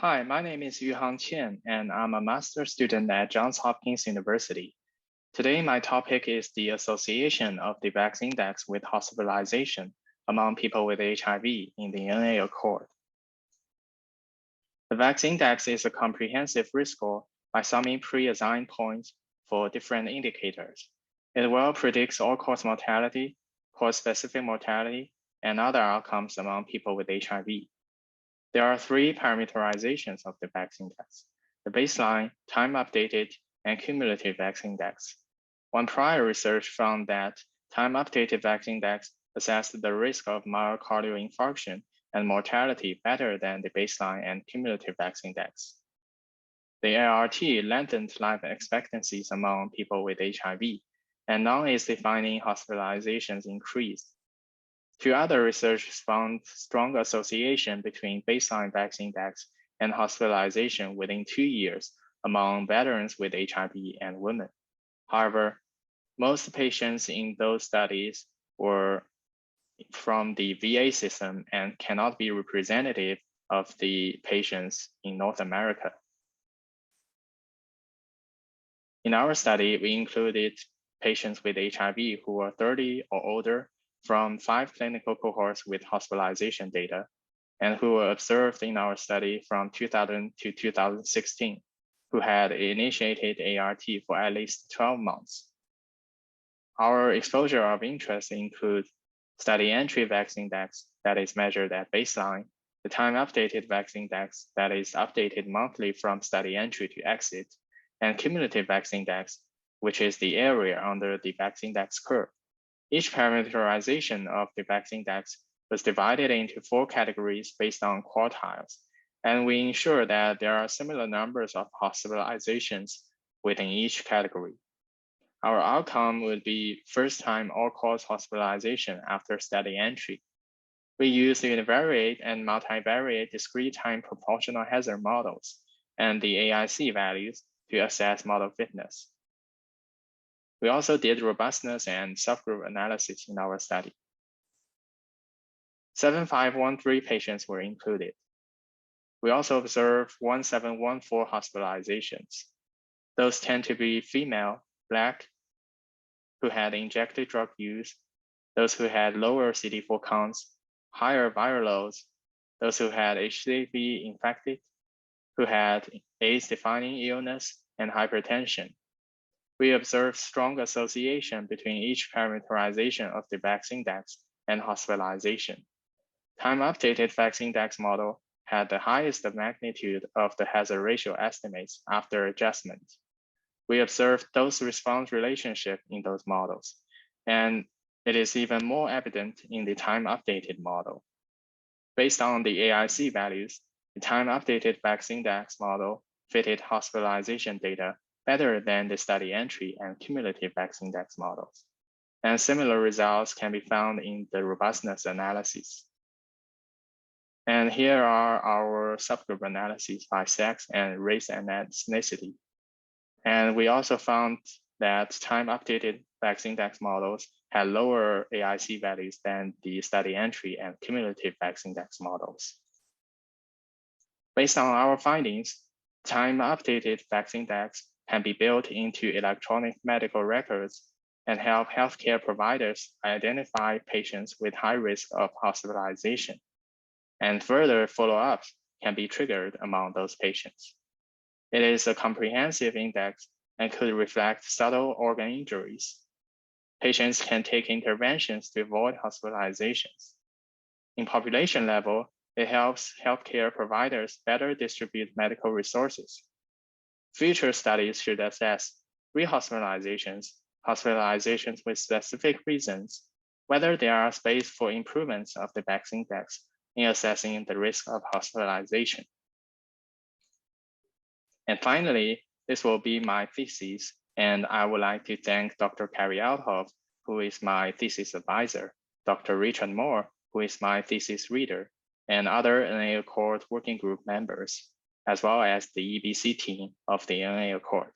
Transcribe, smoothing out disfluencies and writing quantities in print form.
Hi, my name is Yuhang Qian, and I'm a master's student at Johns Hopkins University. Today, my topic is the association of the VACS Index with hospitalization among people with HIV in the NA Accord. The VACS Index is a comprehensive risk score by summing pre-assigned points for different indicators. It well predicts all-cause mortality, cause-specific mortality, and other outcomes among people with HIV. There are three parameterizations of the VACS Index: the baseline, time-updated, and cumulative VACS Index. One prior research found that time-updated VACS Index assessed the risk of myocardial infarction and mortality better than the baseline and cumulative VACS Index. The ART lengthened life expectancies among people with HIV, and non-AIDS-defining hospitalizations increased. Two other researchers found strong association between baseline VACS Index and hospitalization within 2 years among veterans with HIV and women. However, most patients in those studies were from the VA system and cannot be representative of the patients in North America. In our study, we included patients with HIV who were 30 or older from 5 clinical cohorts with hospitalization data, and who were observed in our study from 2000 to 2016, who had initiated ART for at least 12 months. Our exposure of interest include study entry VACS Index that is measured at baseline, the time-updated VACS Index that is updated monthly from study entry to exit, and cumulative VACS Index, which is the area under the VACS Index curve. Each parameterization of the VACS Index was divided into 4 categories based on quartiles, and we ensure that there are similar numbers of hospitalizations within each category. Our outcome would be first-time all-cause hospitalization after study entry. We use univariate and multivariate discrete time proportional hazard models and the AIC values to assess model fitness. We also did robustness and subgroup analysis in our study. 7513 patients were included. We also observed 1714 hospitalizations. Those tend to be female, Black, who had injected drug use, those who had lower CD4 counts, higher viral loads, those who had HIV infected, who had AIDS-defining illness and hypertension. We observed strong association between each parameterization of the VACS Index and hospitalization. Time-updated VACS Index model had the highest magnitude of the hazard ratio estimates after adjustment. We observed dose-response relationship in those models, and it is even more evident in the time-updated model. Based on the AIC values, the time-updated VACS Index model fitted hospitalization data better than the study entry and cumulative VACS Index models. And similar results can be found in the robustness analysis. And here are our subgroup analyses by sex and race and ethnicity. And we also found that time-updated VACS Index models had lower AIC values than the study entry and cumulative VACS Index models. Based on our findings, time-updated VACS Index can be built into electronic medical records and help healthcare providers identify patients with high risk of hospitalization. And further follow-ups can be triggered among those patients. It is a comprehensive index and could reflect subtle organ injuries. Patients can take interventions to avoid hospitalizations. In population level, it helps healthcare providers better distribute medical resources. Future studies should assess rehospitalizations, hospitalizations with specific reasons, whether there are space for improvements of the VACS Index in assessing the risk of hospitalization. And finally, this will be my thesis, and I would like to thank Dr. Carrie Althoff, who is my thesis advisor, Dr. Richard Moore, who is my thesis reader, and other NA Accord working group members, as well as the EBC team of the NA Accord.